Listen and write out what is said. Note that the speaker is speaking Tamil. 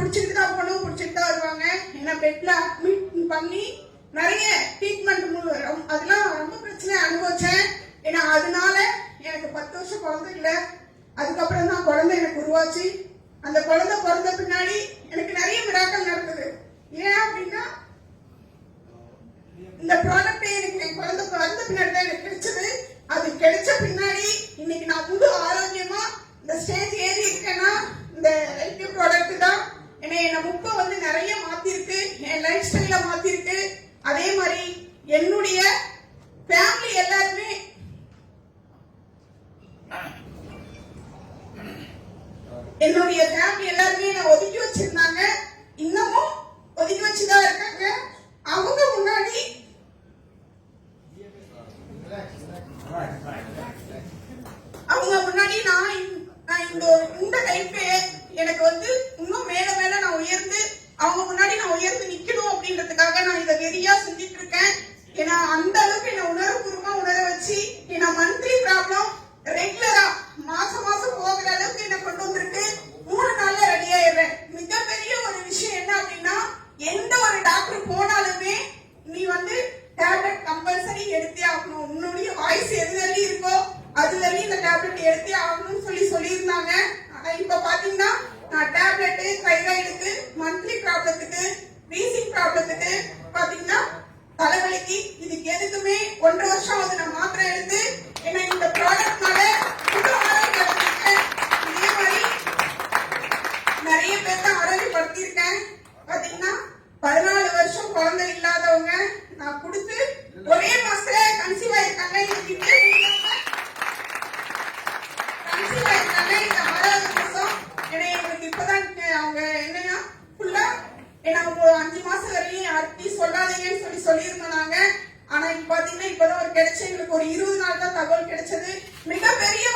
பிடிச்சிட்டு தான் போகணும், பிடிச்சிட்டு தான் வருவாங்க. என்ன பெட்ல அட்மிட் பண்ணி நிறைய ட்ரீட்மெண்ட் அதெல்லாம் ரொம்ப பிரச்சனை அனுபவிச்சேன். ஏன்னா அதனால எனக்கு 10 வருஷம் குழந்தை இல்லை. அதுக்கப்புறம் தான் குழந்தை எனக்கு உருவாச்சு. அந்த குழந்தை பிறந்த பின்னாடி எனக்கு நிறைய மிராக்கள் நடந்தது. ஏன் அப்படின்னா இந்த ப்ராடக்டே எனக்கு என் குழந்தை பிறந்த பின்னாடி தான் எனக்கு கிடைச்சது. அது கிடைச்ச பின்னாடி இன்னைக்கு நான் முழு ஆரோக்கியமா இந்த ஸ்டேஜ் ஏறி இருக்கேன்னா இந்த ஹெல்த் ப்ராடக்ட் தான். ஏன்னா என் முப்பை வந்து நிறைய மாத்திருக்கு, என் லைஃப் ஸ்டைல மாத்திருக்கு. அதே மாதிரி என்னுடைய ஃபேமிலி எல்லாருமே என்ன ஒதுக்கி வச்சிருந்தாங்க, இன்னமும் ஒதுக்கி வச்சுதான் இருக்காங்க. அவங்க முன்னாடி நான் இந்த லைஃபே எனக்கு வந்து இன்னும் மேல மேல நான் உயர்ந்து அவங்க முன்னாடி நான் உயர்ந்து நிக்கணும் அப்படின்றதுக்காக நான் இதை வெறியா செஞ்சுட்டு இருக்கேன். ஏன்னா அந்த அளவுக்கு என்ன உணர்வுபூர்வமா உணர வச்சு ஏன்னா மந்த்லி ப்ராப்ளம் ரெகுலரா மாசம் போகிற அளவுக்கு என்ன கொண்டு வந்திருக்கு. 3 நாள்ல ரெடி ஆயிடுறேன். மிகப்பெரிய ஒரு விஷயம் என்ன அப்படின்னா எந்த ஒரு டாக்டர் போனாலுமே நீ வந்து டேப்லெட் கம்பல்சரி எடுத்தே ஆகணும், உன்னுடைய வாய்ஸ் எது வரையும் இருக்கோ அது வரையும் இந்த டேப்லெட் எடுத்தே ஆகணும்னு சொல்லியிருந்தாங்க. ஆனா இப்ப பாத்தீங்கன்னா நான் டேப்லெட் தைராய்டுக்கு, மந்த்லி ப்ராப்ளத்துக்கு, வீசிங் ப்ராப்ளத்துக்கு, பாத்தீங்கன்னா தலைவலிக்கு, இதுக்கு எதுக்குமே 1.5 வருஷம் ஆகுது நான் மாத்திரை எடுத்து. ஏன்னா இந்த ப்ராடக்ட்னால ஆரோக்கியப்படுத்திருக்கேன். இதே மாதிரி நிறைய பேர் தான் ஆரோக்கியப்படுத்திருக்கேன். பாத்தீங்கன்னா 14 வருஷம் குழந்தை இல்லாதவங்க நான் கொடுத்து ஒரே மாசத்துல கன்சீவ் ஆயிருக்காங்க. கன்சீவ் ஆயிருக்காங்க இந்த 6வது மாசம். ஏன்னா எங்களுக்கு இப்பதான் அவங்க என்னன்னா ஃபுல்லா ஏன்னா 5 மாசம் வரையும் யார்கிட்டையும் சொல்லாதீங்கன்னு சொல்லியிருந்தாங்க. ஆனா இப்ப பாத்தீங்கன்னா இப்பதான் ஒரு கிடைச்ச எங்களுக்கு ஒரு 20 நாள் தான் தகவல் கிடைச்சது. மிகப்பெரிய